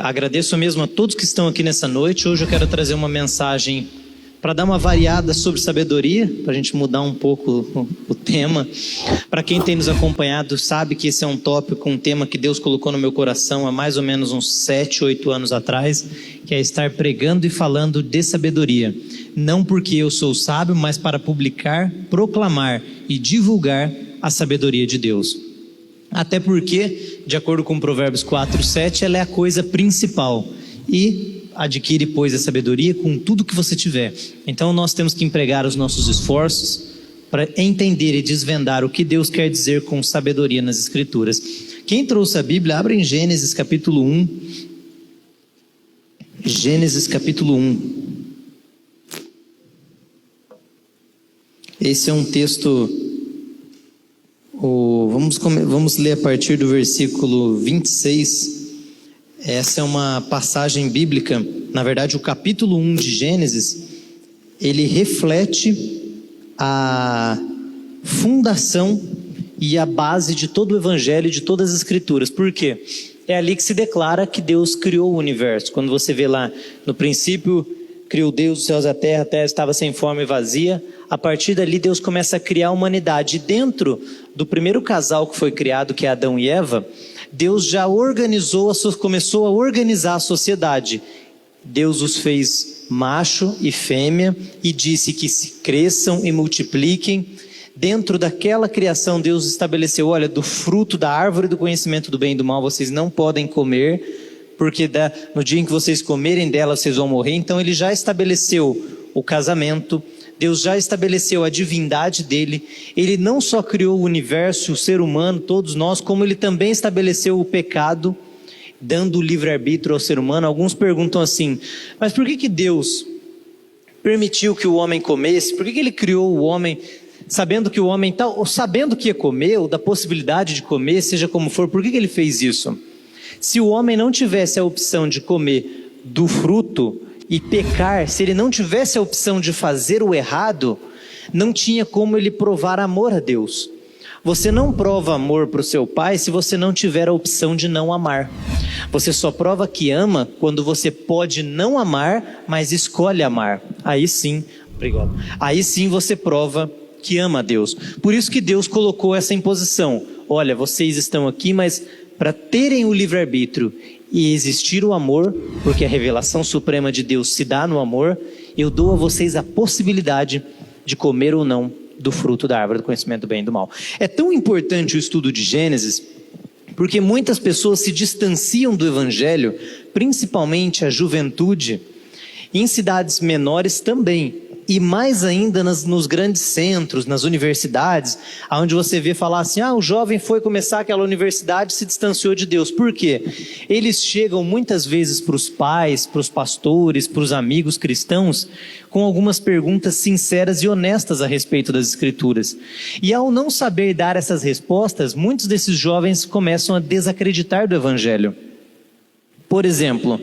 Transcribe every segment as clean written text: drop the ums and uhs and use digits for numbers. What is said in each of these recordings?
Agradeço mesmo a todos que estão aqui nessa noite. Hoje eu quero trazer uma mensagem para dar uma variada sobre sabedoria, para a gente mudar um pouco o tema. Para quem tem nos acompanhado sabe que esse é um tópico, um tema que Deus colocou no meu coração há mais ou menos uns 7, 8 anos atrás, que é estar pregando e falando de sabedoria. Não porque eu sou sábio, mas para publicar, proclamar e divulgar a sabedoria de Deus. Até porque, de acordo com Provérbios 4:7, ela é a coisa principal. E adquire, pois, a sabedoria com tudo que você tiver. Então nós temos que empregar os nossos esforços para entender e desvendar o que Deus quer dizer com sabedoria nas Escrituras. Quem trouxe a Bíblia, abre em Gênesis capítulo 1. Gênesis capítulo 1. Esse é um texto... Vamos ler a partir do versículo 26. Essa é uma passagem bíblica. Na verdade, o capítulo 1 de Gênesis, ele reflete a fundação e a base de todo o Evangelho e de todas as Escrituras. Por quê? É ali que se declara que Deus criou o universo. Quando você vê lá, no princípio, criou Deus os céus e a terra estava sem forma e vazia. A partir dali, Deus começa a criar a humanidade. E dentro do primeiro casal que foi criado, que é Adão e Eva, Deus já começou a organizar a sociedade. Deus os fez macho e fêmea e disse que se cresçam e multipliquem. Dentro daquela criação, Deus estabeleceu, olha, do fruto da árvore do conhecimento do bem e do mal vocês não podem comer, porque no dia em que vocês comerem dela, vocês vão morrer. Então ele já estabeleceu o casamento, Deus já estabeleceu a divindade dele. Ele não só criou o universo, o ser humano, todos nós, como ele também estabeleceu o pecado, dando o livre-arbítrio ao ser humano. Alguns perguntam assim, mas por que Deus permitiu que o homem comesse? Por que ele criou o homem sabendo que o homem, sabendo que ia comer, ou da possibilidade de comer, seja como for, por que ele fez isso? Se o homem não tivesse a opção de comer do fruto e pecar, se ele não tivesse a opção de fazer o errado, não tinha como ele provar amor a Deus. Você não prova amor para o seu pai se você não tiver a opção de não amar. Você só prova que ama quando você pode não amar, mas escolhe amar. Aí sim, obrigado. Aí sim você prova que ama a Deus. Por isso que Deus colocou essa imposição. Olha, vocês estão aqui, mas para terem o livre-arbítrio e existir o amor, porque a revelação suprema de Deus se dá no amor, eu dou a vocês a possibilidade de comer ou não do fruto da árvore do conhecimento do bem e do mal. É tão importante o estudo de Gênesis, porque muitas pessoas se distanciam do Evangelho, principalmente a juventude, em cidades menores também, e mais ainda nos grandes centros, nas universidades, onde você vê falar assim, o jovem foi começar aquela universidade e se distanciou de Deus. Por quê? Eles chegam muitas vezes para os pais, para os pastores, para os amigos cristãos, com algumas perguntas sinceras e honestas a respeito das Escrituras. E ao não saber dar essas respostas, muitos desses jovens começam a desacreditar do Evangelho. Por exemplo,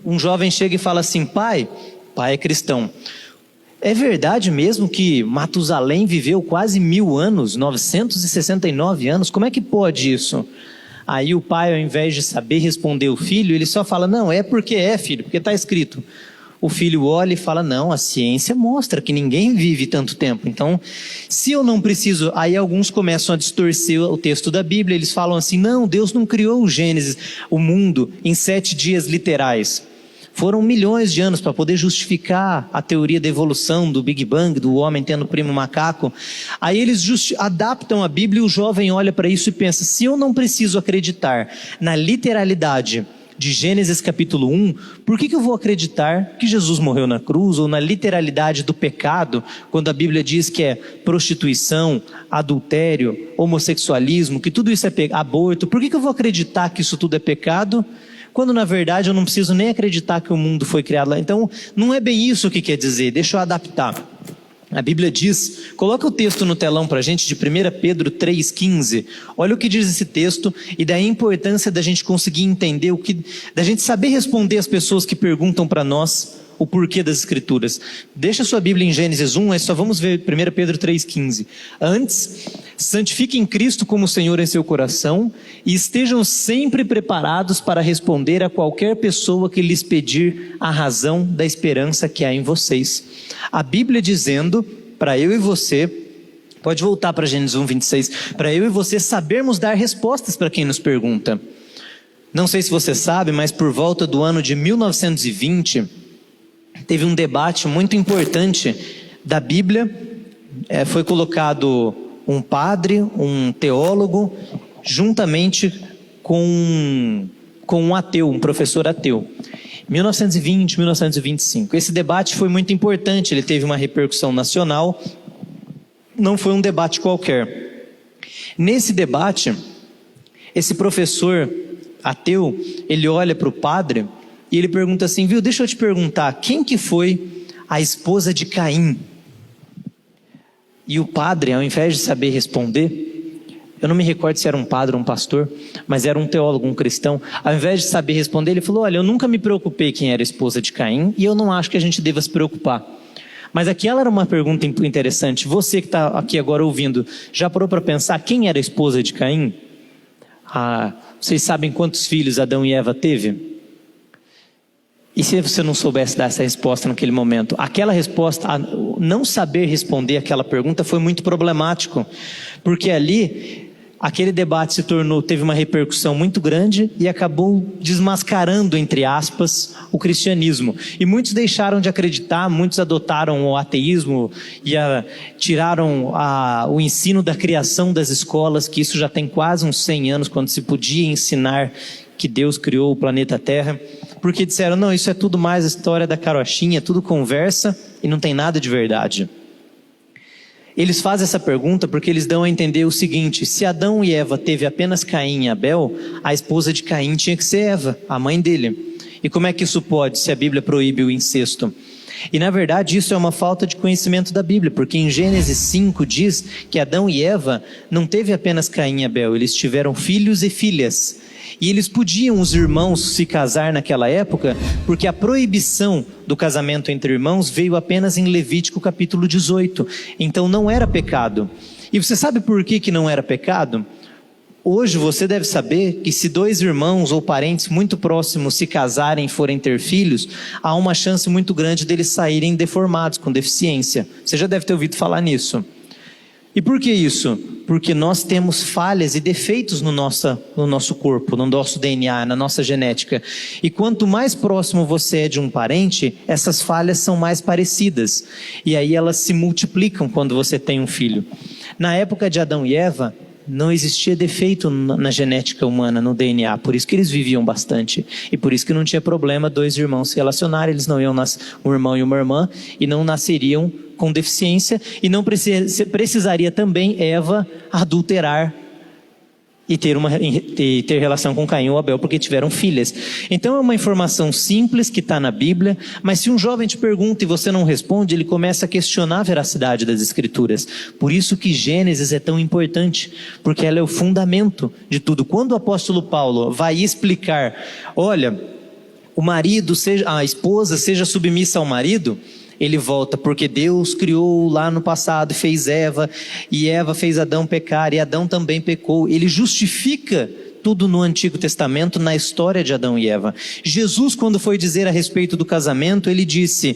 um jovem chega e fala assim, pai é cristão, é verdade mesmo que Matusalém viveu quase 1000 anos, 969 anos? Como é que pode isso? Aí o pai, ao invés de saber responder o filho, ele só fala, não, é porque é, filho, porque está escrito. O filho olha e fala, não, a ciência mostra que ninguém vive tanto tempo. Então, se eu não preciso... Aí alguns começam a distorcer o texto da Bíblia, eles falam assim, não, Deus não criou o Gênesis, o mundo, em 7 dias literais. Foram milhões de anos para poder justificar a teoria da evolução, do Big Bang, do homem tendo primo macaco. Aí eles adaptam a Bíblia e o jovem olha para isso e pensa, se eu não preciso acreditar na literalidade de Gênesis capítulo 1, por que eu vou acreditar que Jesus morreu na cruz, ou na literalidade do pecado, quando a Bíblia diz que é prostituição, adultério, homossexualismo, que tudo isso é aborto, por que eu vou acreditar que isso tudo é pecado, quando na verdade eu não preciso nem acreditar que o mundo foi criado lá? Então não é bem isso que quer dizer, deixa eu adaptar. A Bíblia diz, coloca o texto no telão para a gente de 1 Pedro 3,15, olha o que diz esse texto e da importância da gente conseguir entender, da gente saber responder as pessoas que perguntam para nós o porquê das Escrituras. Deixa a sua Bíblia em Gênesis 1, mas só vamos ver 1 Pedro 3,15. Antes, Santifiquem Cristo como Senhor em seu coração e estejam sempre preparados para responder a qualquer pessoa que lhes pedir a razão da esperança que há em vocês. A Bíblia dizendo para eu e você, pode voltar para Gênesis 1:26, para eu e você sabermos dar respostas para quem nos pergunta. Não sei se você sabe, mas por volta do ano de 1920, teve um debate muito importante da Bíblia. Foi colocado um padre, um teólogo, juntamente com um ateu, um professor ateu. 1920, 1925. Esse debate foi muito importante, ele teve uma repercussão nacional, não foi um debate qualquer. Nesse debate, esse professor ateu, ele olha para o padre e ele pergunta assim, viu, deixa eu te perguntar, quem que foi a esposa de Caim? E o padre, ao invés de saber responder, eu não me recordo se era um padre ou um pastor, mas era um teólogo, um cristão, ao invés de saber responder, ele falou, olha, eu nunca me preocupei quem era a esposa de Caim e eu não acho que a gente deva se preocupar. Mas aquela era uma pergunta interessante. Você que está aqui agora ouvindo, já parou para pensar quem era a esposa de Caim? Vocês sabem quantos filhos Adão e Eva teve? E se você não soubesse dar essa resposta naquele momento? Aquela resposta, não saber responder aquela pergunta foi muito problemático, porque ali, aquele debate teve uma repercussão muito grande e acabou desmascarando, entre aspas, o cristianismo. E muitos deixaram de acreditar, muitos adotaram o ateísmo e tiraram o ensino da criação das escolas, que isso já tem quase uns 100 anos, quando se podia ensinar que Deus criou o planeta Terra, porque disseram, não, isso é tudo mais a história da carochinha, tudo conversa e não tem nada de verdade. Eles fazem essa pergunta porque eles dão a entender o seguinte, se Adão e Eva teve apenas Caim e Abel, a esposa de Caim tinha que ser Eva, a mãe dele. E como é que isso pode, se a Bíblia proíbe o incesto? E na verdade isso é uma falta de conhecimento da Bíblia, porque em Gênesis 5 diz que Adão e Eva não teve apenas Caim e Abel, eles tiveram filhos e filhas. E eles podiam, os irmãos, se casar naquela época, porque a proibição do casamento entre irmãos veio apenas em Levítico capítulo 18. Então não era pecado. E você sabe por que não era pecado? Hoje você deve saber que se dois irmãos ou parentes muito próximos se casarem e forem ter filhos, há uma chance muito grande deles saírem deformados, com deficiência. Você já deve ter ouvido falar nisso. E por que isso? Porque nós temos falhas e defeitos no nosso corpo, no nosso DNA, na nossa genética. E quanto mais próximo você é de um parente, essas falhas são mais parecidas. E aí elas se multiplicam quando você tem um filho. Na época de Adão e Eva, não existia defeito na genética humana, no DNA, por isso que eles viviam bastante. E por isso que não tinha problema dois irmãos se relacionarem, eles não iam nascer um irmão e uma irmã, e não nasceriam com deficiência, e não precisaria também Eva adulterar e ter relação com Caim ou Abel, porque tiveram filhas. Então é uma informação simples que está na Bíblia, mas se um jovem te pergunta e você não responde, ele começa a questionar a veracidade das Escrituras. Por isso que Gênesis é tão importante, porque ela é o fundamento de tudo. Quando o apóstolo Paulo vai explicar, olha, a esposa seja submissa ao marido, ele volta, porque Deus criou lá no passado, fez Eva, e Eva fez Adão pecar, e Adão também pecou. Ele justifica tudo no Antigo Testamento, na história de Adão e Eva. Jesus, quando foi dizer a respeito do casamento, ele diz,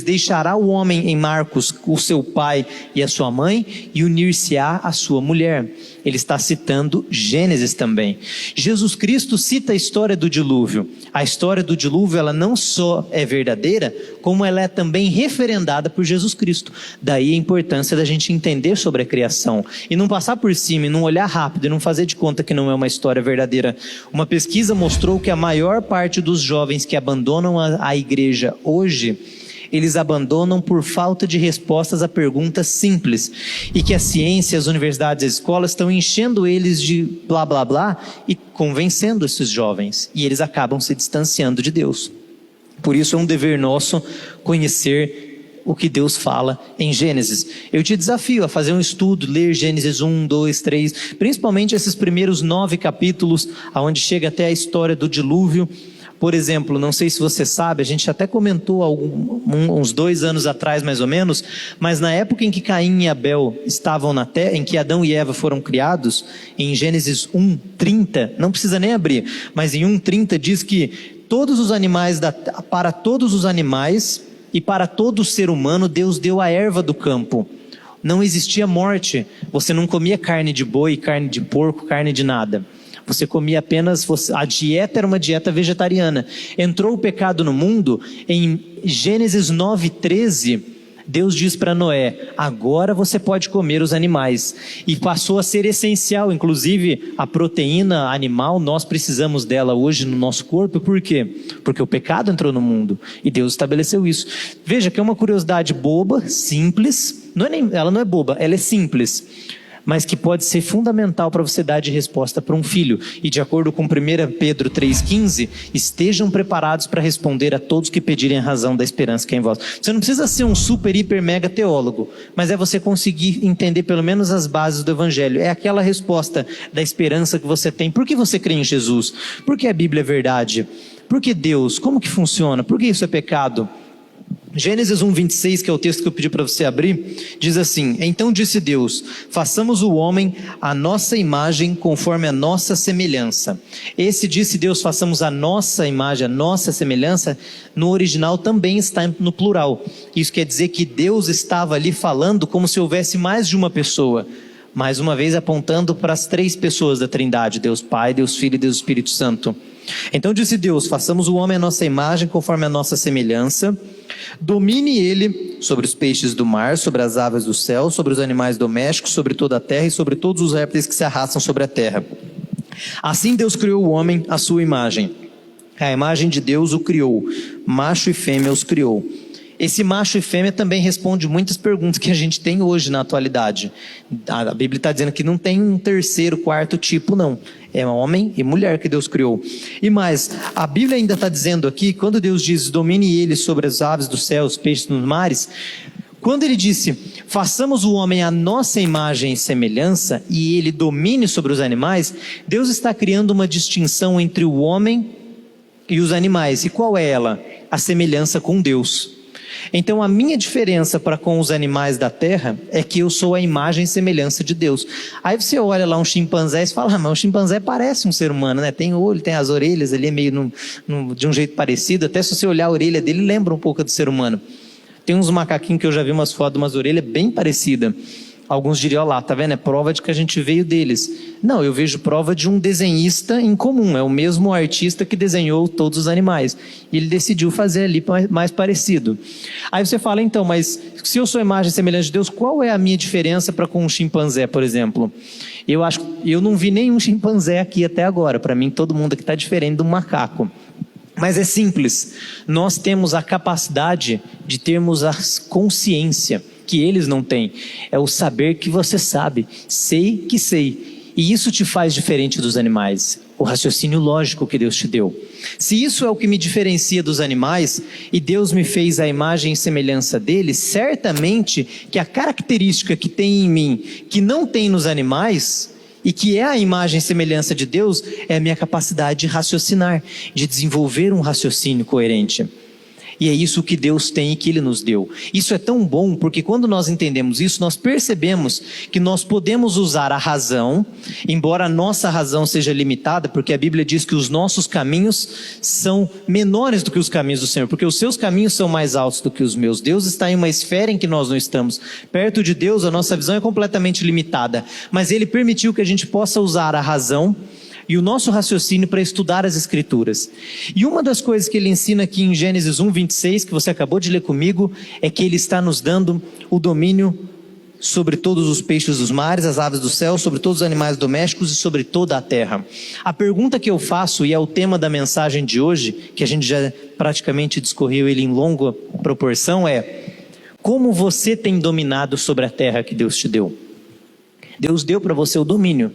deixará o homem em Marcos, o seu pai e a sua mãe, e unir-se-á à sua mulher. Ele está citando Gênesis também. Jesus Cristo cita a história do dilúvio. A história do dilúvio, ela não só é verdadeira, como ela é também referendada por Jesus Cristo. Daí a importância da gente entender sobre a criação. E não passar por cima, e não olhar rápido, e não fazer de conta que não é uma história verdadeira. Uma pesquisa mostrou que a maior parte dos jovens que abandonam a igreja hoje, eles abandonam por falta de respostas a perguntas simples, e que a ciência, as universidades e as escolas estão enchendo eles de blá blá blá e convencendo esses jovens, e eles acabam se distanciando de Deus. Por isso é um dever nosso conhecer o que Deus fala em Gênesis. Eu te desafio a fazer um estudo, ler Gênesis 1, 2, 3, principalmente esses primeiros 9 capítulos, onde chega até a história do dilúvio, Por exemplo, não sei se você sabe, a gente até comentou uns 2 anos atrás mais ou menos, mas na época em que Caim e Abel estavam na terra, em que Adão e Eva foram criados, em Gênesis 1:30, não precisa nem abrir, mas em 1:30 diz que para todos os animais e para todo ser humano Deus deu a erva do campo. Não existia morte, você não comia carne de boi, carne de porco, carne de nada. Você comia apenas, a dieta era uma dieta vegetariana. Entrou o pecado no mundo, em Gênesis 9:13, Deus diz para Noé, agora você pode comer os animais. E passou a ser essencial, inclusive a proteína animal, nós precisamos dela hoje no nosso corpo. Por quê? Porque o pecado entrou no mundo e Deus estabeleceu isso. Veja que é uma curiosidade boba, simples, ela não é boba, ela é simples, mas que pode ser fundamental para você dar de resposta para um filho. E de acordo com 1 Pedro 3,15, estejam preparados para responder a todos que pedirem a razão da esperança que é em vós. Você não precisa ser um super, hiper, mega teólogo, mas é você conseguir entender pelo menos as bases do Evangelho. É aquela resposta da esperança que você tem. Por que você crê em Jesus? Por que a Bíblia é verdade? Por que Deus? Como que funciona? Por que isso é pecado? Gênesis 1:26, que é o texto que eu pedi para você abrir, diz assim: então disse Deus, façamos o homem à nossa imagem, conforme a nossa semelhança. Esse disse Deus, façamos a nossa imagem, a nossa semelhança, no original também está no plural. Isso quer dizer que Deus estava ali falando como se houvesse mais de uma pessoa, mais uma vez apontando para as 3 pessoas da Trindade, Deus Pai, Deus Filho e Deus Espírito Santo. Então disse Deus, façamos o homem à nossa imagem, conforme a nossa semelhança, domine ele sobre os peixes do mar, sobre as aves do céu, sobre os animais domésticos, sobre toda a terra e sobre todos os répteis que se arrastam sobre a terra. Assim Deus criou o homem à sua imagem. A imagem de Deus o criou, macho e fêmea os criou. Esse macho e fêmea também responde muitas perguntas que a gente tem hoje na atualidade. A Bíblia está dizendo que não tem um terceiro, quarto tipo, não. É homem e mulher que Deus criou. E mais, a Bíblia ainda está dizendo aqui, quando Deus diz, domine ele sobre as aves do céu, os peixes nos mares, quando ele disse, façamos o homem à nossa imagem e semelhança, e ele domine sobre os animais, Deus está criando uma distinção entre o homem e os animais. E qual é ela? A semelhança com Deus. Então a minha diferença para com os animais da terra é que eu sou a imagem e semelhança de Deus. Aí você olha lá um chimpanzé e fala, mas o chimpanzé parece um ser humano, né? Tem olho, tem as orelhas, ele é meio de um jeito parecido, até se você olhar a orelha dele lembra um pouco do ser humano. Tem uns macaquinhos que eu já vi umas fotos, umas orelhas bem parecidas. Alguns diriam lá, tá vendo? É prova de que a gente veio deles. Não, eu vejo prova de um desenhista em comum. É o mesmo artista que desenhou todos os animais. E ele decidiu fazer ali mais parecido. Aí você fala, então, mas se eu sou imagem e semelhança de Deus, qual é a minha diferença para com um chimpanzé, por exemplo? Eu não vi nenhum chimpanzé aqui até agora. Para mim, todo mundo aqui está diferente do macaco. Mas é simples. Nós temos a capacidade de termos a consciência que eles não têm, é o saber que você sabe, sei que sei, e isso te faz diferente dos animais, o raciocínio lógico que Deus te deu. Se isso é o que me diferencia dos animais, e Deus me fez a imagem e semelhança deles, certamente que a característica que tem em mim, que não tem nos animais, e que é a imagem e semelhança de Deus, é a minha capacidade de raciocinar, de desenvolver um raciocínio coerente. E é isso que Deus tem e que Ele nos deu. Isso é tão bom porque quando nós entendemos isso, nós percebemos que nós podemos usar a razão, embora a nossa razão seja limitada, porque a Bíblia diz que os nossos caminhos são menores do que os caminhos do Senhor, porque os seus caminhos são mais altos do que os meus. Deus está em uma esfera em que nós não estamos. Perto de Deus, a nossa visão é completamente limitada, mas Ele permitiu que a gente possa usar a razão e o nosso raciocínio para estudar as Escrituras. E uma das coisas que ele ensina aqui em Gênesis 1:26, que você acabou de ler comigo, é que ele está nos dando o domínio sobre todos os peixes dos mares, as aves do céu, sobre todos os animais domésticos e sobre toda a terra. A pergunta que eu faço, e é o tema da mensagem de hoje, que a gente já praticamente discorreu ele em longa proporção, é: como você tem dominado sobre a terra que Deus te deu? Deus deu para você o domínio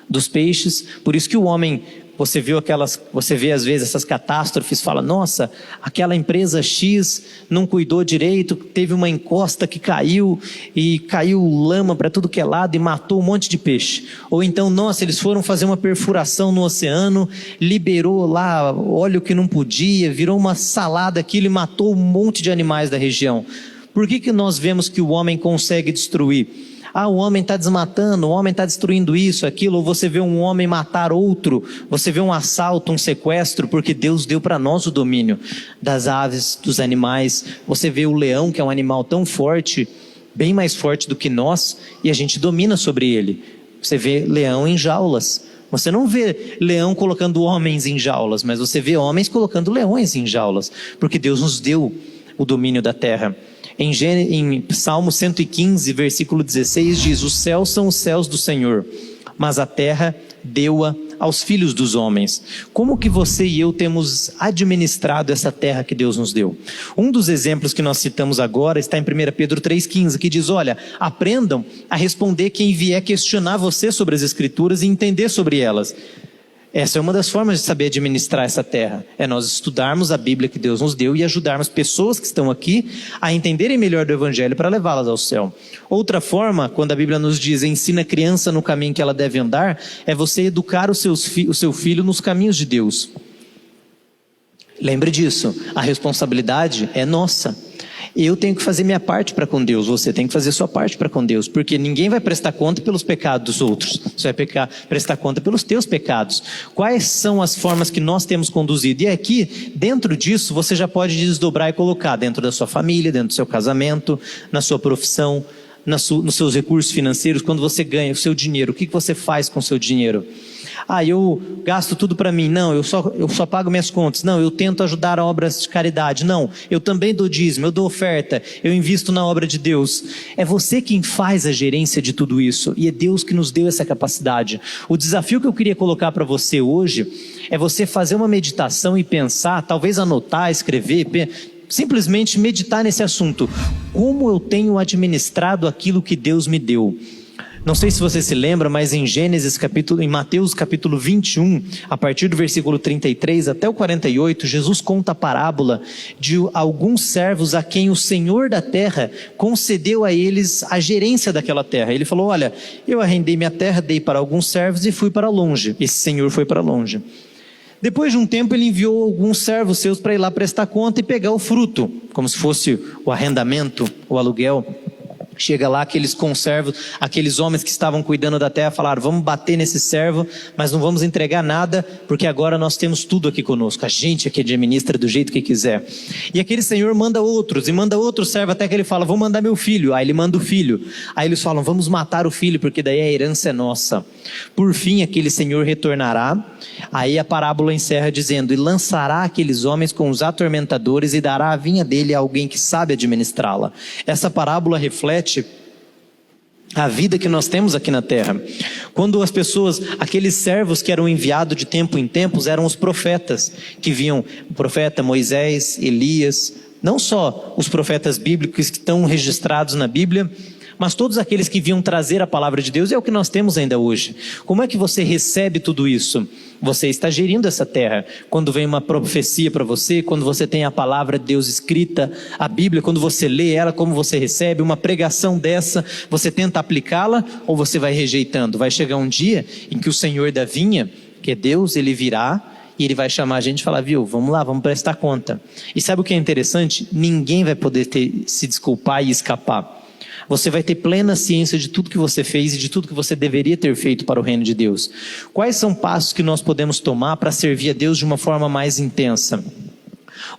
dos peixes, por isso que o homem, você vê às vezes essas catástrofes, fala, nossa, aquela empresa X não cuidou direito, teve uma encosta que caiu e caiu lama para tudo que é lado e matou um monte de peixe. Ou então, nossa, eles foram fazer uma perfuração no oceano, liberou lá óleo que não podia, virou uma salada aquilo e matou um monte de animais da região. Por que nós vemos que o homem consegue destruir? O homem está desmatando, o homem está destruindo isso, aquilo. Ou você vê um homem matar outro, você vê um assalto, um sequestro, porque Deus deu para nós o domínio das aves, dos animais. Você vê o leão, que é um animal tão forte, bem mais forte do que nós, e a gente domina sobre ele. Você vê leão em jaulas. Você não vê leão colocando homens em jaulas, mas você vê homens colocando leões em jaulas, porque Deus nos deu o domínio da terra. Em Salmo 115, versículo 16 diz, os céus são os céus do Senhor, mas a terra deu-a aos filhos dos homens. Como que você e eu temos administrado essa terra que Deus nos deu? Um dos exemplos que nós citamos agora está em 1 Pedro 3,15, que diz, olha, aprendam a responder quem vier questionar você sobre as Escrituras e entender sobre elas. Essa é uma das formas de saber administrar essa terra, é nós estudarmos a Bíblia que Deus nos deu e ajudarmos pessoas que estão aqui a entenderem melhor do Evangelho para levá-las ao céu. Outra forma, quando a Bíblia nos diz, ensina a criança no caminho que ela deve andar, é você educar o seu filho nos caminhos de Deus. Lembre disso, a responsabilidade é nossa. Eu tenho que fazer minha parte para com Deus, você tem que fazer sua parte para com Deus, porque ninguém vai prestar conta pelos pecados dos outros, você vai prestar conta pelos teus pecados. Quais são as formas que nós temos conduzido? E aqui, dentro disso, você já pode desdobrar e colocar dentro da sua família, dentro do seu casamento, na sua profissão, nos seus recursos financeiros. Quando você ganha o seu dinheiro, o que você faz com o seu dinheiro? Eu gasto tudo para mim. Não, eu só pago minhas contas. Não, eu tento ajudar a obras de caridade. Não, eu também dou dízimo, eu dou oferta, eu invisto na obra de Deus. É você quem faz a gerência de tudo isso, e é Deus que nos deu essa capacidade. O desafio que eu queria colocar para você hoje é você fazer uma meditação e pensar, talvez anotar, escrever, simplesmente meditar nesse assunto. Como eu tenho administrado aquilo que Deus me deu? Não sei se você se lembra, mas em Mateus capítulo 21, a partir do versículo 33 até o 48, Jesus conta a parábola de alguns servos a quem o Senhor da terra concedeu a eles a gerência daquela terra. Ele falou, olha, eu arrendei minha terra, dei para alguns servos e fui para longe. Esse senhor foi para longe. Depois de um tempo ele enviou alguns servos seus para ir lá prestar conta e pegar o fruto, como se fosse o arrendamento, o aluguel. Chega lá aqueles conservos, aqueles homens que estavam cuidando da terra, falaram, vamos bater nesse servo, mas não vamos entregar nada, porque agora nós temos tudo aqui conosco, a gente aqui administra do jeito que quiser. E aquele senhor manda outros, e manda outro servo, até que ele fala, vou mandar meu filho. Aí ele manda o filho. Aí eles falam, vamos matar o filho, porque daí a herança é nossa. Por fim, aquele senhor retornará. Aí a parábola encerra dizendo, e lançará aqueles homens com os atormentadores, e dará a vinha dele a alguém que sabe administrá-la. Essa parábola reflete a vida que nós temos aqui na terra. Quando as pessoas, aqueles servos que eram enviados de tempo em tempos, eram os profetas, que vinham, o profeta Moisés, Elias, não só os profetas bíblicos que estão registrados na Bíblia, mas todos aqueles que vinham trazer a palavra de Deus, é o que nós temos ainda hoje. Como é que você recebe tudo isso? Você está gerindo essa terra. Quando vem uma profecia para você, quando você tem a palavra de Deus escrita, a Bíblia, quando você lê ela, como você recebe uma pregação dessa, você tenta aplicá-la ou você vai rejeitando? Vai chegar um dia em que o Senhor da vinha, que é Deus, ele virá e ele vai chamar a gente e falar, viu, vamos lá, vamos prestar conta. E sabe o que é interessante? Ninguém vai poder se desculpar e escapar. Você vai ter plena ciência de tudo que você fez e de tudo que você deveria ter feito para o reino de Deus. Quais são passos que nós podemos tomar para servir a Deus de uma forma mais intensa?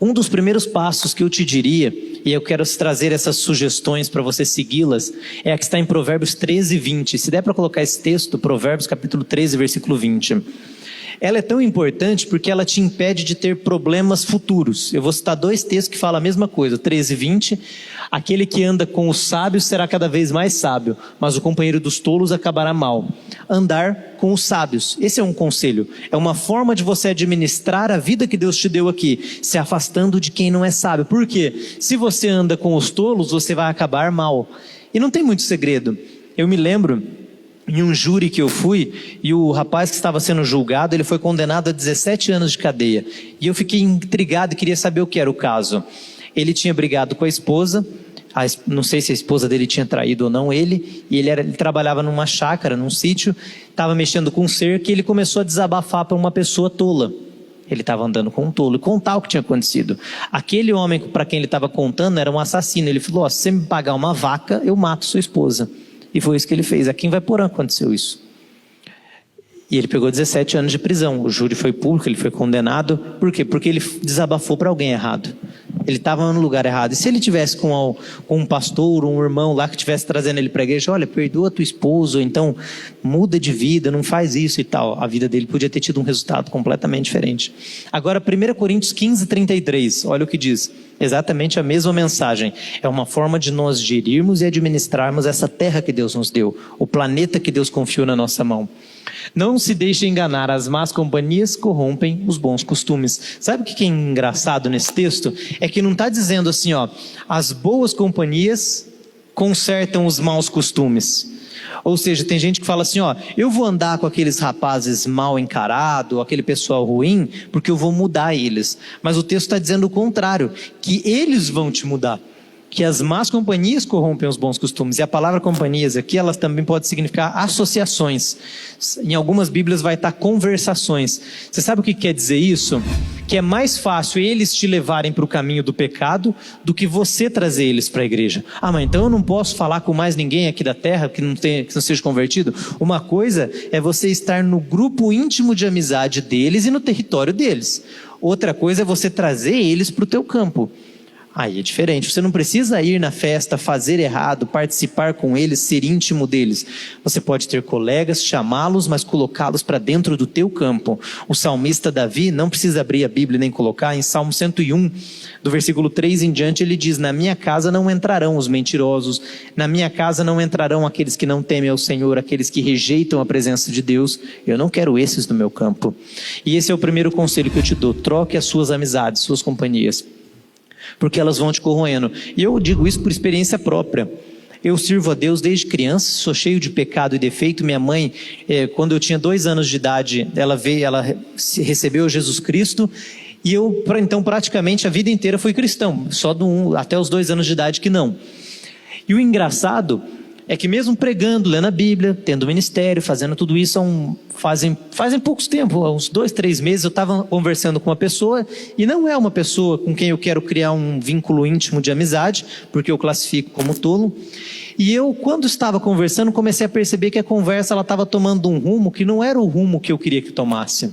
Um dos primeiros passos que eu te diria, e eu quero trazer essas sugestões para você segui-las, é a que está em Provérbios 13, 20. Se der para colocar esse texto, Provérbios capítulo 13, versículo 20. Ela é tão importante porque ela te impede de ter problemas futuros. Eu vou citar dois textos que falam a mesma coisa, 13 e 20. Aquele que anda com os sábios será cada vez mais sábio, mas o companheiro dos tolos acabará mal. Andar com os sábios, esse é um conselho, é uma forma de você administrar a vida que Deus te deu aqui, se afastando de quem não é sábio. Por quê? Se você anda com os tolos, você vai acabar mal. E não tem muito segredo. Eu me lembro em um júri que eu fui, e o rapaz que estava sendo julgado, ele foi condenado a 17 anos de cadeia. E eu fiquei intrigado e queria saber o que era o caso. Ele tinha brigado com a esposa, não sei se a esposa dele tinha traído ou não ele, e ele trabalhava numa chácara, num sítio, estava mexendo com cerca e ele começou a desabafar para uma pessoa tola. Ele estava andando com um tolo e contar o que tinha acontecido. Aquele homem para quem ele estava contando era um assassino. Ele falou: se você me pagar uma vaca, eu mato sua esposa. E foi isso que ele fez. Aqui em Vaiporã aconteceu isso. E ele pegou 17 anos de prisão. O júri foi público, ele foi condenado. Por quê? Porque ele desabafou para alguém errado. Ele estava no lugar errado. E se ele tivesse com um pastor, um irmão lá que estivesse trazendo ele para a igreja: olha, perdoa tua esposa, ou então muda de vida, não faz isso e tal. A vida dele podia ter tido um resultado completamente diferente. Agora, 1 Coríntios 15:33, olha o que diz. Exatamente a mesma mensagem. É uma forma de nós gerirmos e administrarmos essa terra que Deus nos deu, o planeta que Deus confiou na nossa mão. Não se deixe enganar, as más companhias corrompem os bons costumes. Sabe o que é engraçado nesse texto? É que não está dizendo assim, ó, as boas companhias consertam os maus costumes. Ou seja, tem gente que fala assim, ó, eu vou andar com aqueles rapazes mal encarados, aquele pessoal ruim, porque eu vou mudar eles. Mas o texto está dizendo o contrário, que eles vão te mudar. Que as más companhias corrompem os bons costumes. E a palavra companhias aqui, elas também pode significar associações. Em algumas bíblias vai estar conversações. Você sabe o que quer dizer isso? Que é mais fácil eles te levarem para o caminho do pecado do que você trazer eles para a igreja. Ah, mas então eu não posso falar com mais ninguém aqui da terra que não seja convertido? Uma coisa é você estar no grupo íntimo de amizade deles e no território deles. Outra coisa é você trazer eles para o teu campo. Aí é diferente, você não precisa ir na festa, fazer errado, participar com eles, ser íntimo deles. Você pode ter colegas, chamá-los, mas colocá-los para dentro do teu campo. O salmista Davi, não precisa abrir a Bíblia nem colocar, em Salmo 101, do versículo 3 em diante, ele diz: na minha casa não entrarão os mentirosos, na minha casa não entrarão aqueles que não temem ao Senhor, aqueles que rejeitam a presença de Deus. Eu não quero esses no meu campo. E esse é o primeiro conselho que eu te dou: troque as suas amizades, suas companhias, porque elas vão te corroendo. E eu digo isso por experiência própria. Eu sirvo a Deus desde criança, sou cheio de pecado e defeito. Minha mãe, quando eu tinha 2 anos de idade, ela recebeu Jesus Cristo, e eu, então, praticamente a vida inteira fui cristão, só até os 2 anos de idade que não. E o engraçado é que mesmo pregando, lendo a Bíblia, tendo ministério, fazendo tudo isso, fazem poucos tempos, há uns 2, 3 meses, eu estava conversando com uma pessoa, e não é uma pessoa com quem eu quero criar um vínculo íntimo de amizade, porque eu classifico como tolo. E eu, quando estava conversando, comecei a perceber que a conversa estava tomando um rumo que não era o rumo que eu queria que tomasse.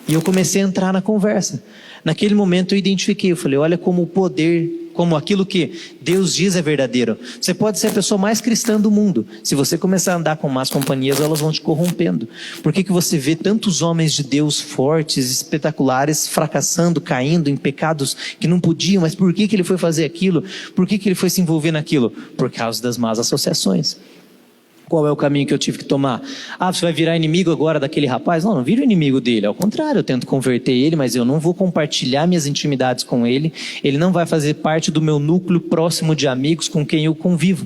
E eu comecei a entrar na conversa. Naquele momento eu identifiquei, eu falei: olha como o poder, como aquilo que Deus diz é verdadeiro. Você pode ser a pessoa mais cristã do mundo. Se você começar a andar com más companhias, elas vão te corrompendo. Por que você vê tantos homens de Deus fortes, espetaculares, fracassando, caindo em pecados que não podiam? Mas por que ele foi fazer aquilo? Por que ele foi se envolver naquilo? Por causa das más associações. Qual é o caminho que eu tive que tomar? Ah, você vai virar inimigo agora daquele rapaz? Não viro inimigo dele. Ao contrário, eu tento converter ele, mas eu não vou compartilhar minhas intimidades com ele. Ele não vai fazer parte do meu núcleo próximo de amigos com quem eu convivo,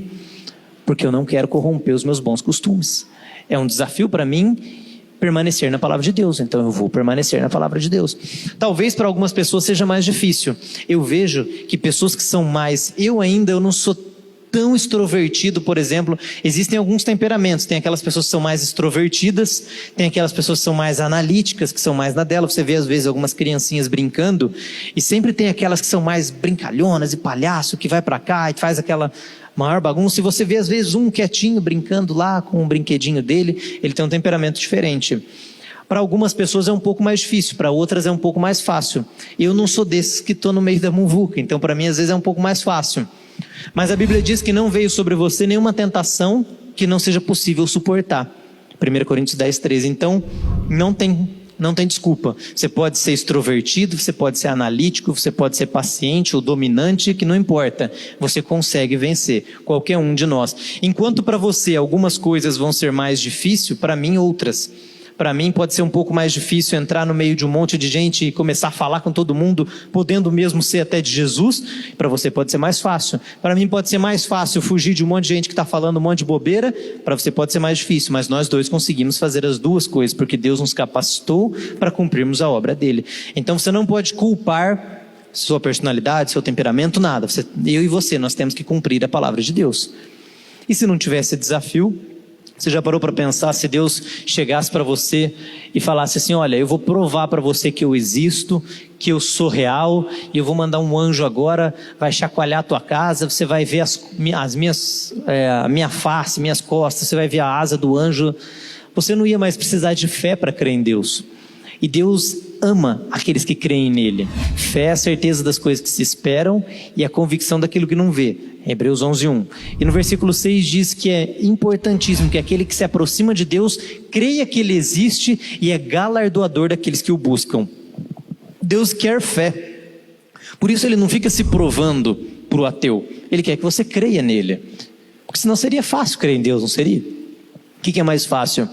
porque eu não quero corromper os meus bons costumes. É um desafio para mim permanecer na palavra de Deus, então eu vou permanecer na palavra de Deus. Talvez para algumas pessoas seja mais difícil. Eu vejo que pessoas que são mais... Eu não sou tão extrovertido, por exemplo. Existem alguns temperamentos. Tem aquelas pessoas que são mais extrovertidas, tem aquelas pessoas que são mais analíticas, que são mais na dela. Você vê às vezes algumas criancinhas brincando, e sempre tem aquelas que são mais brincalhonas e palhaço, que vai para cá e faz aquela maior bagunça. E você vê às vezes um quietinho brincando lá com um brinquedinho dele, ele tem um temperamento diferente. Para algumas pessoas é um pouco mais difícil, para outras é um pouco mais fácil. Eu não sou desses que estou no meio da muvuca, então para mim às vezes é um pouco mais fácil. Mas a Bíblia diz que não veio sobre você nenhuma tentação que não seja possível suportar. 1 Coríntios 10:13. Então não tem desculpa. Você pode ser extrovertido, você pode ser analítico, você pode ser paciente ou dominante, que não importa. Você consegue vencer, qualquer um de nós. Enquanto para você algumas coisas vão ser mais difíceis, para mim outras. Para mim pode ser um pouco mais difícil entrar no meio de um monte de gente e começar a falar com todo mundo, podendo mesmo ser até de Jesus. Para você pode ser mais fácil. Para mim pode ser mais fácil fugir de um monte de gente que está falando um monte de bobeira. Para você pode ser mais difícil, mas nós dois conseguimos fazer as duas coisas, porque Deus nos capacitou para cumprirmos a obra dele. Então você não pode culpar sua personalidade, seu temperamento, nada. Eu e você, nós temos que cumprir a palavra de Deus. E se não tivesse desafio, você já parou para pensar se Deus chegasse para você e falasse assim: olha, eu vou provar para você que eu existo, que eu sou real, e eu vou mandar um anjo agora, vai chacoalhar a tua casa, você vai ver a minha face, minhas costas, você vai ver a asa do anjo. Você não ia mais precisar de fé para crer em Deus. E Deus ama aqueles que creem nele. Fé é a certeza das coisas que se esperam e a convicção daquilo que não vê. Hebreus 11:1. E no versículo 6 diz que é importantíssimo que aquele que se aproxima de Deus creia que ele existe e é galardoador daqueles que o buscam. Deus quer fé. Por isso ele não fica se provando para o ateu. Ele quer que você creia nele. Porque senão seria fácil crer em Deus, não seria? O que é mais fácil?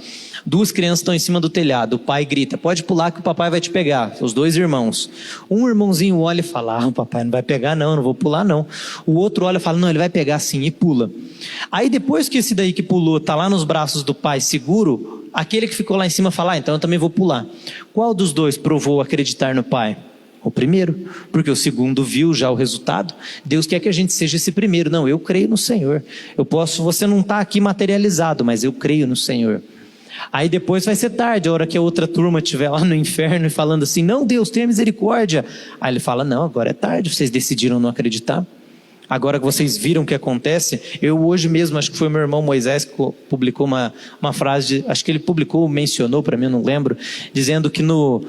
Duas crianças estão em cima do telhado, o pai grita: pode pular que o papai vai te pegar. Os dois irmãos. Um irmãozinho olha e fala: o papai não vai pegar não vou pular não. O outro olha e fala: não, ele vai pegar sim, e pula. Aí depois que esse daí que pulou está lá nos braços do pai seguro, aquele que ficou lá em cima fala: então eu também vou pular. Qual dos dois provou acreditar no pai? O primeiro, porque o segundo viu já o resultado. Deus quer que a gente seja esse primeiro. Não, eu creio no Senhor. Você não está aqui materializado, mas eu creio no Senhor. Aí depois vai ser tarde, a hora que a outra turma estiver lá no inferno e falando assim: não, Deus, tenha misericórdia. Aí ele fala: não, agora é tarde, vocês decidiram não acreditar. Agora que vocês viram o que acontece, eu hoje mesmo, acho que foi meu irmão Moisés que publicou uma frase, acho que ele publicou, mencionou para mim, eu não lembro, dizendo que no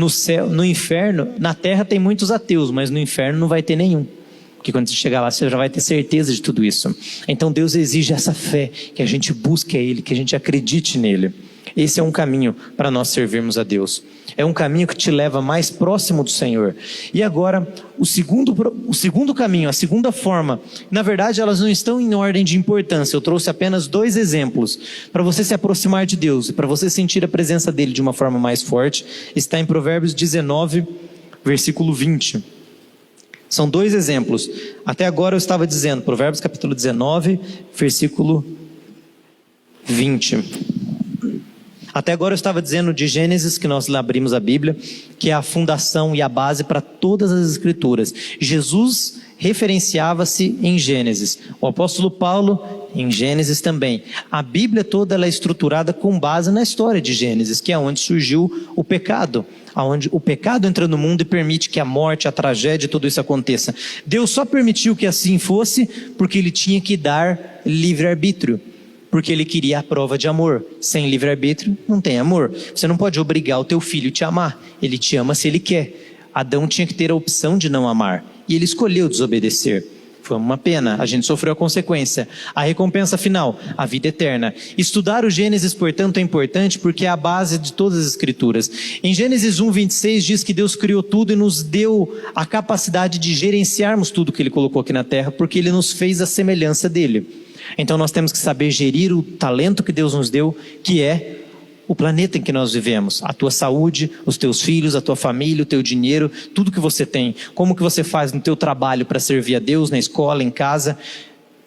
céu, no inferno, na terra tem muitos ateus, mas no inferno não vai ter nenhum. Porque quando você chegar lá, você já vai ter certeza de tudo isso. Então Deus exige essa fé, que a gente busque a Ele, que a gente acredite nele. Esse é um caminho para nós servirmos a Deus. É um caminho que te leva mais próximo do Senhor. E agora, o segundo caminho, a segunda forma, na verdade elas não estão em ordem de importância. Eu trouxe apenas 2 exemplos para você se aproximar de Deus e para você sentir a presença dele de uma forma mais forte. Está em Provérbios 19, versículo 20. São 2 exemplos. Até agora eu estava dizendo, Provérbios capítulo 19, versículo 20. Até agora eu estava dizendo de Gênesis, que nós abrimos a Bíblia, que é a fundação e a base para todas as Escrituras. Jesus referenciava-se em Gênesis. O apóstolo Paulo, em Gênesis também. A Bíblia toda ela é estruturada com base na história de Gênesis, que é onde surgiu o pecado. Onde o pecado entra no mundo e permite que a morte, a tragédia, tudo isso aconteça. Deus só permitiu que assim fosse porque Ele tinha que dar livre-arbítrio. Porque Ele queria a prova de amor. Sem livre-arbítrio não tem amor. Você não pode obrigar o teu filho a te amar. Ele te ama se ele quer. Adão tinha que ter a opção de não amar. E ele escolheu desobedecer. Foi uma pena, a gente sofreu a consequência. A recompensa final, a vida eterna. Estudar o Gênesis, portanto, é importante porque é a base de todas as Escrituras. Em Gênesis 1:26 diz que Deus criou tudo e nos deu a capacidade de gerenciarmos tudo que Ele colocou aqui na terra, porque Ele nos fez a semelhança dEle. Então nós temos que saber gerir o talento que Deus nos deu, que é o planeta em que nós vivemos, a tua saúde, os teus filhos, a tua família, o teu dinheiro, tudo que você tem, como que você faz no teu trabalho para servir a Deus, na escola, em casa.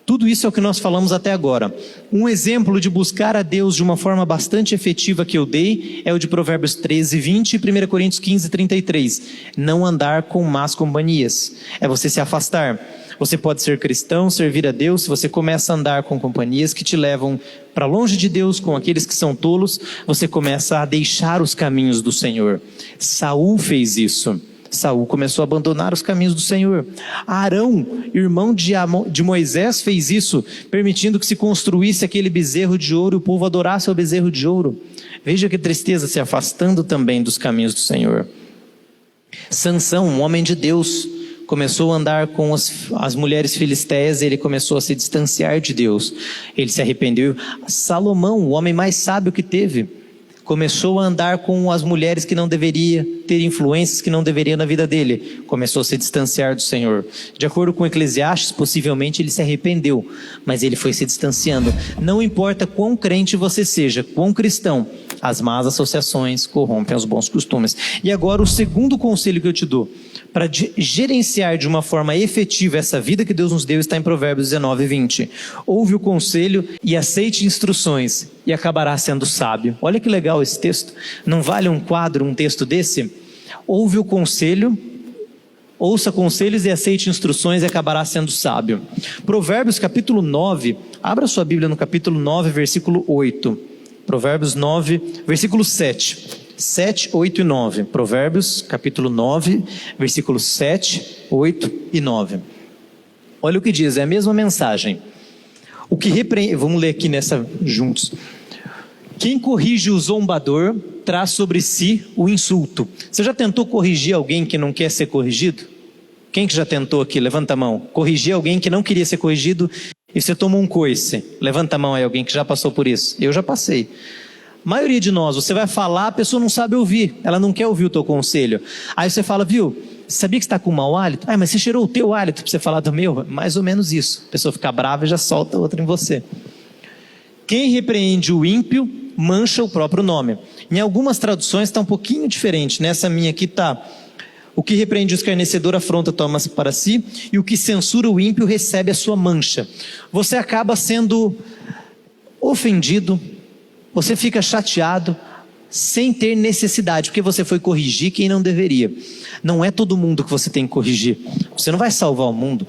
Tudo isso é o que nós falamos até agora. Um exemplo de buscar a Deus de uma forma bastante efetiva que eu dei é o de Provérbios 13:20 e 1 Coríntios 15:33. Não andar com más companhias, é você se afastar. Você pode ser cristão, servir a Deus, se você começa a andar com companhias que te levam para longe de Deus, com aqueles que são tolos, você começa a deixar os caminhos do Senhor. Saul fez isso. Saul começou a abandonar os caminhos do Senhor. Arão, irmão de Moisés, fez isso, permitindo que se construísse aquele bezerro de ouro e o povo adorasse ao bezerro de ouro. Veja que tristeza, se afastando também dos caminhos do Senhor. Sansão, um homem de Deus, começou a andar com as mulheres filisteias, ele começou a se distanciar de Deus. Ele se arrependeu. Salomão, o homem mais sábio que teve, começou a andar com as mulheres que não deveria, ter influências que não deveriam na vida dele. Começou a se distanciar do Senhor. De acordo com Eclesiastes, possivelmente ele se arrependeu, mas ele foi se distanciando. Não importa quão crente você seja, quão cristão, As más associações corrompem os bons costumes. E agora o segundo conselho que eu te dou, para gerenciar de uma forma efetiva essa vida que Deus nos deu, está em Provérbios 19, 20. Ouve o conselho e aceite instruções, e acabará sendo sábio. Olha que legal esse texto. Não vale um quadro, um texto desse? Ouve o conselho, ouça conselhos e aceite instruções, e acabará sendo sábio. Provérbios capítulo 9, abra sua Bíblia no capítulo 9, versículo 8. Provérbios 9, versículo 7. 7, 8 e 9. Provérbios capítulo 9, versículos 7, 8 e 9. Olha o que diz, é a mesma mensagem. O que repreende, vamos ler aqui nessa juntos. Quem corrige o zombador traz sobre si o insulto. Você já tentou corrigir alguém que não quer ser corrigido? Quem que já tentou aqui? Levanta a mão. Corrigir alguém que não queria ser corrigido e você tomou um coice. Levanta a mão aí, alguém que já passou por isso. Eu já passei. A maioria de nós, você vai falar, a pessoa não sabe ouvir. Ela não quer ouvir o teu conselho. Aí você fala, viu, sabia que você está com mau hálito? Ah, mas você cheirou o teu hálito para você falar do meu? Mais ou menos isso. A pessoa fica brava e já solta outra em você. Quem repreende o ímpio mancha o próprio nome. Em algumas traduções está um pouquinho diferente. Nessa minha aqui está: o que repreende o escarnecedor afronta toma para si, e o que censura o ímpio recebe a sua mancha. Você acaba sendo ofendido, você fica chateado, sem ter necessidade, porque você foi corrigir quem não deveria. Não é todo mundo que você tem que corrigir. Você não vai salvar o mundo.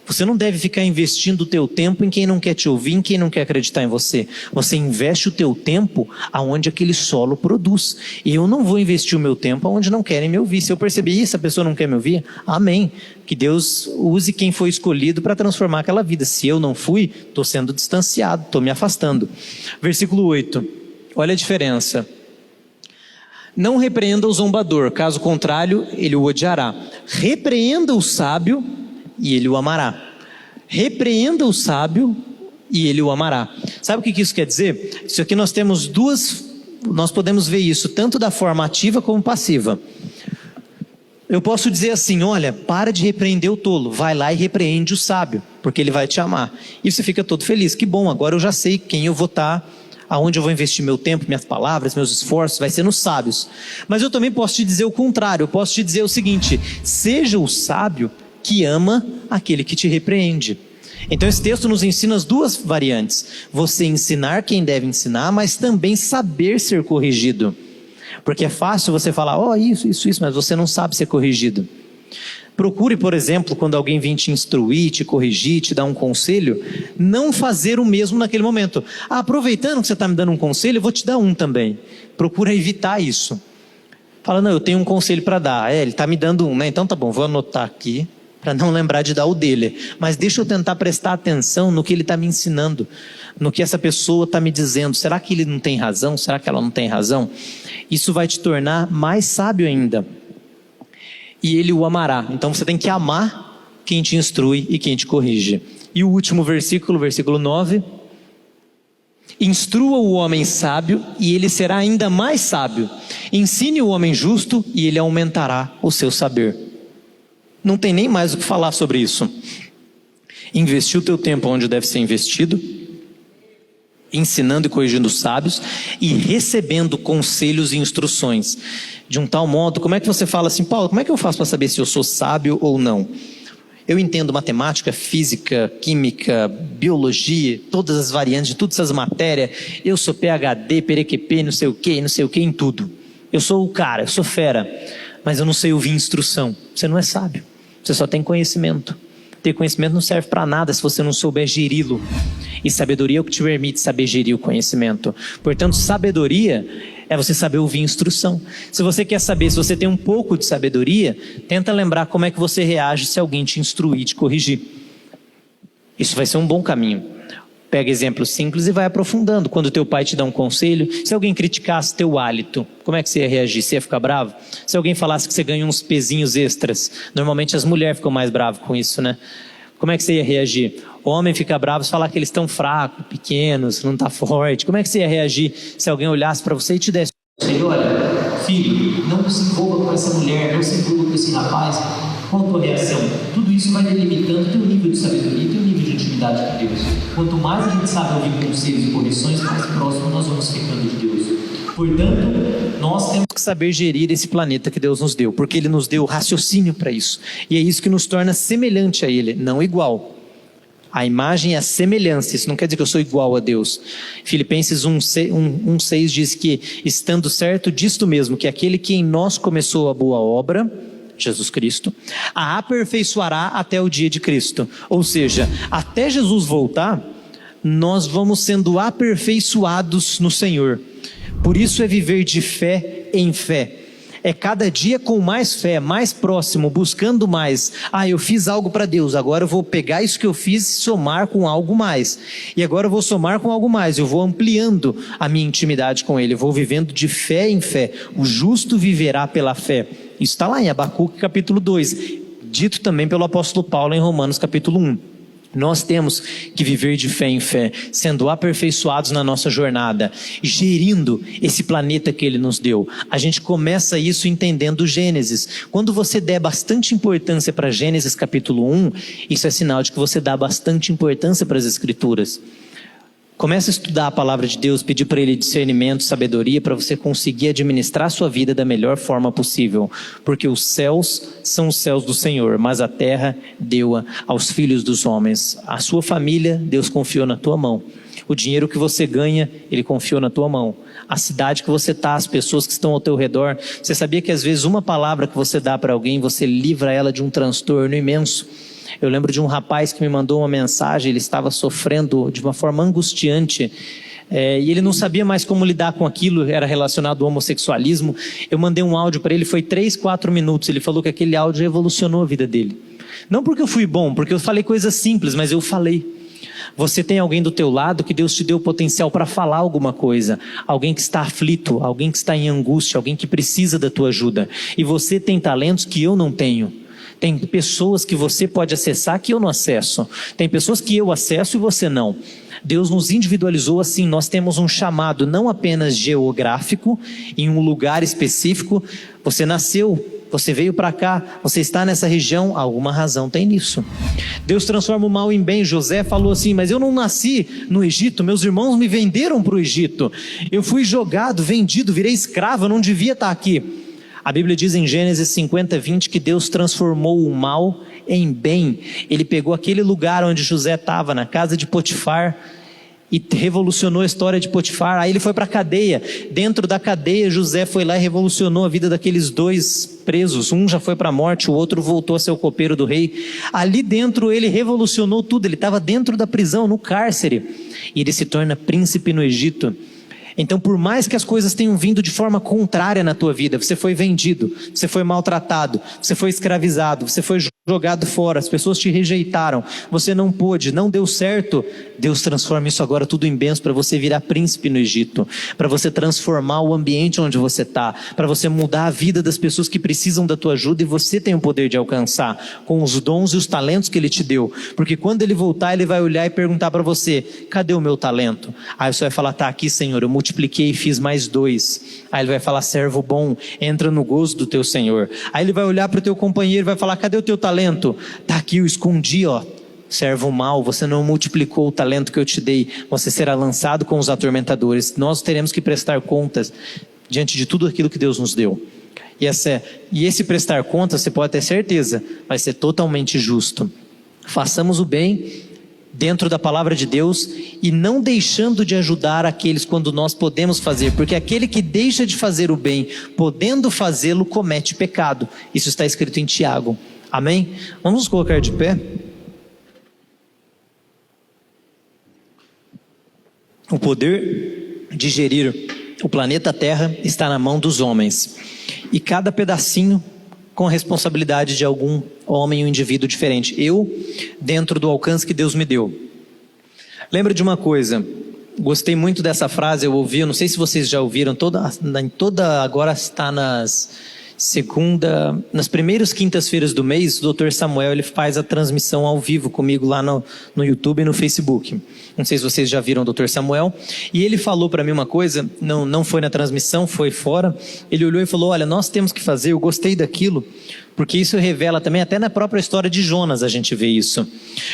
Você não deve ficar investindo o teu tempo em quem não quer te ouvir, em quem não quer acreditar em você. Você investe o teu tempo aonde aquele solo produz. E eu não vou investir o meu tempo aonde não querem me ouvir. Se eu perceber isso, a pessoa não quer me ouvir, amém. Que Deus use quem foi escolhido para transformar aquela vida. Se eu não fui, estou sendo distanciado, estou me afastando. Versículo 8, olha a diferença. Não repreenda o zombador, caso contrário, ele o odiará. Repreenda o sábio e ele o amará. Repreenda o sábio e ele o amará. Sabe o que isso quer dizer? Isso aqui nós temos nós podemos ver isso tanto da forma ativa como passiva. Eu posso dizer assim, olha, para de repreender o tolo, vai lá e repreende o sábio, porque ele vai te amar. E você fica todo feliz, que bom, agora eu já sei quem eu vou estar, aonde eu vou investir meu tempo, minhas palavras, meus esforços, vai ser nos sábios. Mas eu também posso te dizer o contrário, eu posso te dizer o seguinte: seja o sábio que ama aquele que te repreende. Então esse texto nos ensina as duas variantes: você ensinar quem deve ensinar, mas também saber ser corrigido. Porque é fácil você falar, isso, mas você não sabe ser corrigido. Procure, por exemplo, quando alguém vem te instruir, te corrigir, te dar um conselho, não fazer o mesmo naquele momento. Aproveitando que você está me dando um conselho, eu vou te dar um também. Procura evitar isso. Fala, não, eu tenho um conselho para dar. Ele está me dando um, né? Então tá bom, vou anotar aqui, para não lembrar de dar o dele. Mas deixa eu tentar prestar atenção no que ele está me ensinando, no que essa pessoa está me dizendo. Será que ele não tem razão? Será que ela não tem razão? Isso vai te tornar mais sábio ainda. E ele o amará. Então você tem que amar quem te instrui e quem te corrige. E o último versículo, versículo 9. Instrua o homem sábio e ele será ainda mais sábio. Ensine o homem justo e ele aumentará o seu saber. Não tem nem mais o que falar sobre isso. Investir o teu tempo onde deve ser investido, ensinando e corrigindo os sábios e recebendo conselhos e instruções. De um tal modo, como é que você fala assim, Paulo, como é que eu faço para saber se eu sou sábio ou não? Eu entendo matemática, física, química, biologia, todas as variantes de todas essas matérias. Eu sou PhD, perequepê, não sei o que em tudo. Eu sou o cara, eu sou fera, mas eu não sei ouvir instrução. Você não é sábio, você só tem conhecimento. Ter conhecimento não serve para nada se você não souber geri-lo. E sabedoria é o que te permite saber gerir o conhecimento. Portanto, sabedoria é você saber ouvir instrução. Se você quer saber se você tem um pouco de sabedoria, tenta lembrar como é que você reage se alguém te instruir, te corrigir. Isso vai ser um bom caminho. Pega exemplos simples e vai aprofundando. Quando teu pai te dá um conselho, se alguém criticasse teu hálito, como é que você ia reagir? Você ia ficar bravo? Se alguém falasse que você ganhou uns pezinhos extras, normalmente as mulheres ficam mais bravas com isso, né? Como é que você ia reagir? O homem fica bravo se falar que eles estão fracos, pequenos, não está forte. Como é que você ia reagir se alguém olhasse para você e te desse? Olha, filho, não se envolva com essa mulher, não se envolva com esse rapaz. Qual a tua reação? Tudo isso vai delimitando teu nível de sabedoria e teu nível de intimidade com Deus. Quanto mais a gente sabe ouvir conselhos e correções, mais próximo nós vamos ficando de Deus. Portanto, nós temos que saber gerir esse planeta que Deus nos deu, porque Ele nos deu raciocínio para isso. E é isso que nos torna semelhante a Ele, não igual. A imagem é a semelhança, isso não quer dizer que eu sou igual a Deus. Filipenses 1,6 diz que, estando certo disto mesmo, que aquele que em nós começou a boa obra, Jesus Cristo, a aperfeiçoará até o dia de Cristo. Ou seja, até Jesus voltar, nós vamos sendo aperfeiçoados no Senhor. Por isso é viver de fé em fé. É cada dia com mais fé, mais próximo, buscando mais. Eu fiz algo para Deus, agora eu vou pegar isso que eu fiz e somar com algo mais. E agora eu vou somar com algo mais, eu vou ampliando a minha intimidade com Ele, eu vou vivendo de fé em fé. O justo viverá pela fé. Isso está lá em Abacuque capítulo 2, dito também pelo apóstolo Paulo em Romanos capítulo 1. Nós temos que viver de fé em fé, sendo aperfeiçoados na nossa jornada, gerindo esse planeta que Ele nos deu. A gente começa isso entendendo Gênesis. Quando você der bastante importância para Gênesis capítulo 1, isso é sinal de que você dá bastante importância para as Escrituras. Comece a estudar a palavra de Deus, pedir para Ele discernimento, sabedoria, para você conseguir administrar a sua vida da melhor forma possível. Porque os céus são os céus do Senhor, mas a terra deu-a aos filhos dos homens. A sua família, Deus confiou na tua mão. O dinheiro que você ganha, Ele confiou na tua mão. A cidade que você está, as pessoas que estão ao teu redor. Você sabia que às vezes uma palavra que você dá para alguém, você livra ela de um transtorno imenso? Eu lembro de um rapaz que me mandou uma mensagem, ele estava sofrendo de uma forma angustiante, e ele não sabia mais como lidar com aquilo, era relacionado ao homossexualismo. Eu mandei um áudio para ele, foi 3, 4 minutos, ele falou que aquele áudio revolucionou a vida dele. Não porque eu fui bom, porque eu falei coisas simples, mas eu falei. Você tem alguém do teu lado que Deus te deu potencial para falar alguma coisa, alguém que está aflito, alguém que está em angústia, alguém que precisa da tua ajuda, e você tem talentos que eu não tenho. Tem pessoas que você pode acessar que eu não acesso. Tem pessoas que eu acesso e você não. Deus nos individualizou assim. Nós temos um chamado não apenas geográfico, em um lugar específico. Você nasceu, você veio para cá, você está nessa região, alguma razão tem nisso. Deus transforma o mal em bem. José falou assim, mas eu não nasci no Egito, meus irmãos me venderam para o Egito. Eu fui jogado, vendido, virei escravo, eu não devia estar aqui. A Bíblia diz em Gênesis 50:20 que Deus transformou o mal em bem. Ele pegou aquele lugar onde José estava, na casa de Potifar, e revolucionou a história de Potifar. Aí ele foi para a cadeia. Dentro da cadeia, José foi lá e revolucionou a vida daqueles 2 presos. Um já foi para a morte, o outro voltou a ser o copeiro do rei. Ali dentro ele revolucionou tudo. Ele estava dentro da prisão, no cárcere. E ele se torna príncipe no Egito. Então, por mais que as coisas tenham vindo de forma contrária na tua vida, você foi vendido, você foi maltratado, você foi escravizado, você foi jogado fora, as pessoas te rejeitaram, você não pôde, não deu certo, Deus transforma isso agora tudo em bênção para você virar príncipe no Egito, para você transformar o ambiente onde você está, para você mudar a vida das pessoas que precisam da tua ajuda, e você tem o poder de alcançar com os dons e os talentos que Ele te deu, porque quando Ele voltar, Ele vai olhar e perguntar para você, cadê o meu talento? Aí você vai falar, está aqui, Senhor, eu multipliquei e fiz mais 2. Aí Ele vai falar, servo bom, entra no gozo do teu Senhor. Aí Ele vai olhar para o teu companheiro e vai falar, cadê o teu talento? Está aqui, eu escondi, servo mau, você não multiplicou o talento que eu te dei, você será lançado com os atormentadores. Nós teremos que prestar contas diante de tudo aquilo que Deus nos deu. E esse prestar contas, você pode ter certeza, vai ser totalmente justo. Façamos o bem dentro da palavra de Deus e não deixando de ajudar aqueles quando nós podemos fazer, porque aquele que deixa de fazer o bem, podendo fazê-lo, comete pecado. Isso está escrito em Tiago. Amém? Vamos nos colocar de pé. O poder de gerir o planeta Terra está na mão dos homens. E cada pedacinho com a responsabilidade de algum homem ou indivíduo diferente. Eu, dentro do alcance que Deus me deu. Lembra de uma coisa, gostei muito dessa frase, eu ouvi, eu não sei se vocês já ouviram, agora está nas primeiras quintas-feiras do mês, o Dr. Samuel ele faz a transmissão ao vivo comigo lá no YouTube e no Facebook. Não sei se vocês já viram o Dr. Samuel. E ele falou para mim uma coisa, não foi na transmissão, foi fora. Ele olhou e falou, olha, nós temos que fazer, eu gostei daquilo, porque isso revela também, até na própria história de Jonas a gente vê isso.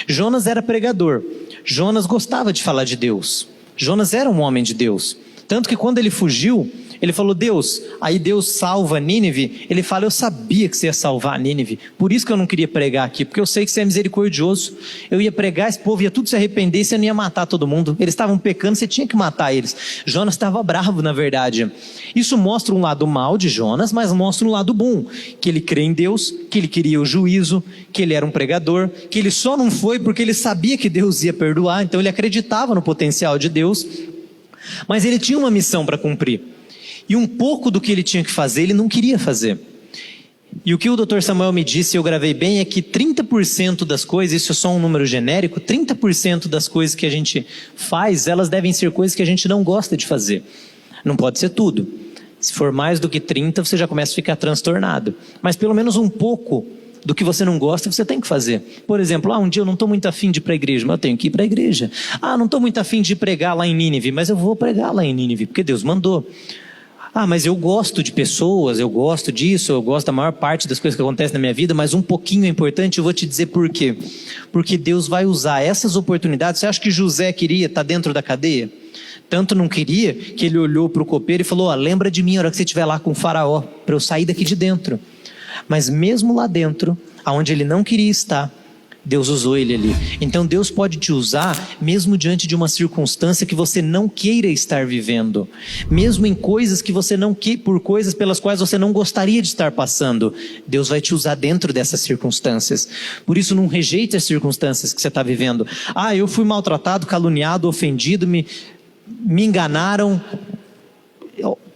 Jonas era pregador, Jonas gostava de falar de Deus, Jonas era um homem de Deus. Tanto que quando ele fugiu, ele falou, Deus, aí Deus salva Nínive, ele fala, eu sabia que você ia salvar Nínive, por isso que eu não queria pregar aqui, porque eu sei que você é misericordioso, eu ia pregar, esse povo ia tudo se arrepender, e você não ia matar todo mundo, eles estavam pecando, você tinha que matar eles. Jonas estava bravo, na verdade. Isso mostra um lado mal de Jonas, mas mostra um lado bom, que ele crê em Deus, que ele queria o juízo, que ele era um pregador, que ele só não foi porque ele sabia que Deus ia perdoar, então ele acreditava no potencial de Deus, mas ele tinha uma missão para cumprir. E um pouco do que ele tinha que fazer, ele não queria fazer. E o que o Dr. Samuel me disse, eu gravei bem, é que 30% das coisas, isso é só um número genérico, 30% das coisas que a gente faz, elas devem ser coisas que a gente não gosta de fazer. Não pode ser tudo. Se for mais do que 30, você já começa a ficar transtornado. Mas pelo menos um pouco do que você não gosta, você tem que fazer. Por exemplo, um dia eu não estou muito afim de ir para a igreja, mas eu tenho que ir para a igreja. Não estou muito afim de pregar lá em Nínive, mas eu vou pregar lá em Nínive, porque Deus mandou. Mas eu gosto de pessoas, eu gosto disso, eu gosto da maior parte das coisas que acontecem na minha vida, mas um pouquinho é importante, eu vou te dizer por quê. Porque Deus vai usar essas oportunidades. Você acha que José queria estar dentro da cadeia? Tanto não queria, que ele olhou para o copeiro e falou, lembra de mim a hora que você estiver lá com o faraó, para eu sair daqui de dentro. Mas mesmo lá dentro, onde ele não queria estar, Deus usou ele ali. Então Deus pode te usar mesmo diante de uma circunstância que você não queira estar vivendo. Mesmo em coisas que você não quer, por coisas pelas quais você não gostaria de estar passando. Deus vai te usar dentro dessas circunstâncias. Por isso não rejeite as circunstâncias que você está vivendo. Eu fui maltratado, caluniado, ofendido, me enganaram.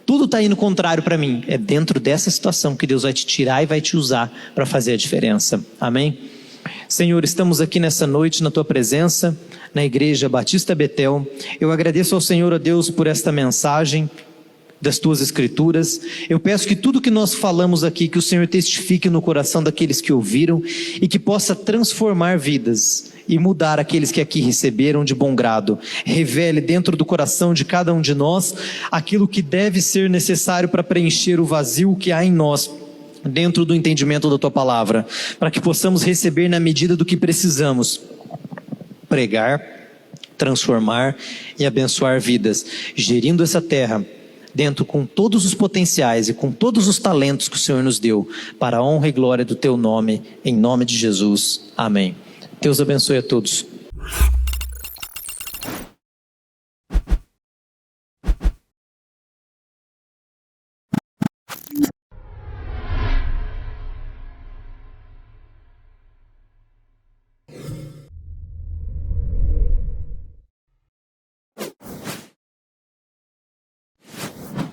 Tudo está indo contrário para mim. É dentro dessa situação que Deus vai te tirar e vai te usar para fazer a diferença. Amém? Senhor, estamos aqui nessa noite na Tua presença, na Igreja Batista Betel. Eu agradeço ao Senhor, ó Deus, por esta mensagem das Tuas Escrituras. Eu peço que tudo que nós falamos aqui, que o Senhor testifique no coração daqueles que ouviram e que possa transformar vidas e mudar aqueles que aqui receberam de bom grado. Revele dentro do coração de cada um de nós aquilo que deve ser necessário para preencher o vazio que há em nós, dentro do entendimento da Tua palavra, para que possamos receber na medida do que precisamos, pregar, transformar e abençoar vidas, gerindo essa terra, dentro com todos os potenciais e com todos os talentos que o Senhor nos deu, para a honra e glória do Teu nome, em nome de Jesus, amém. Deus abençoe a todos.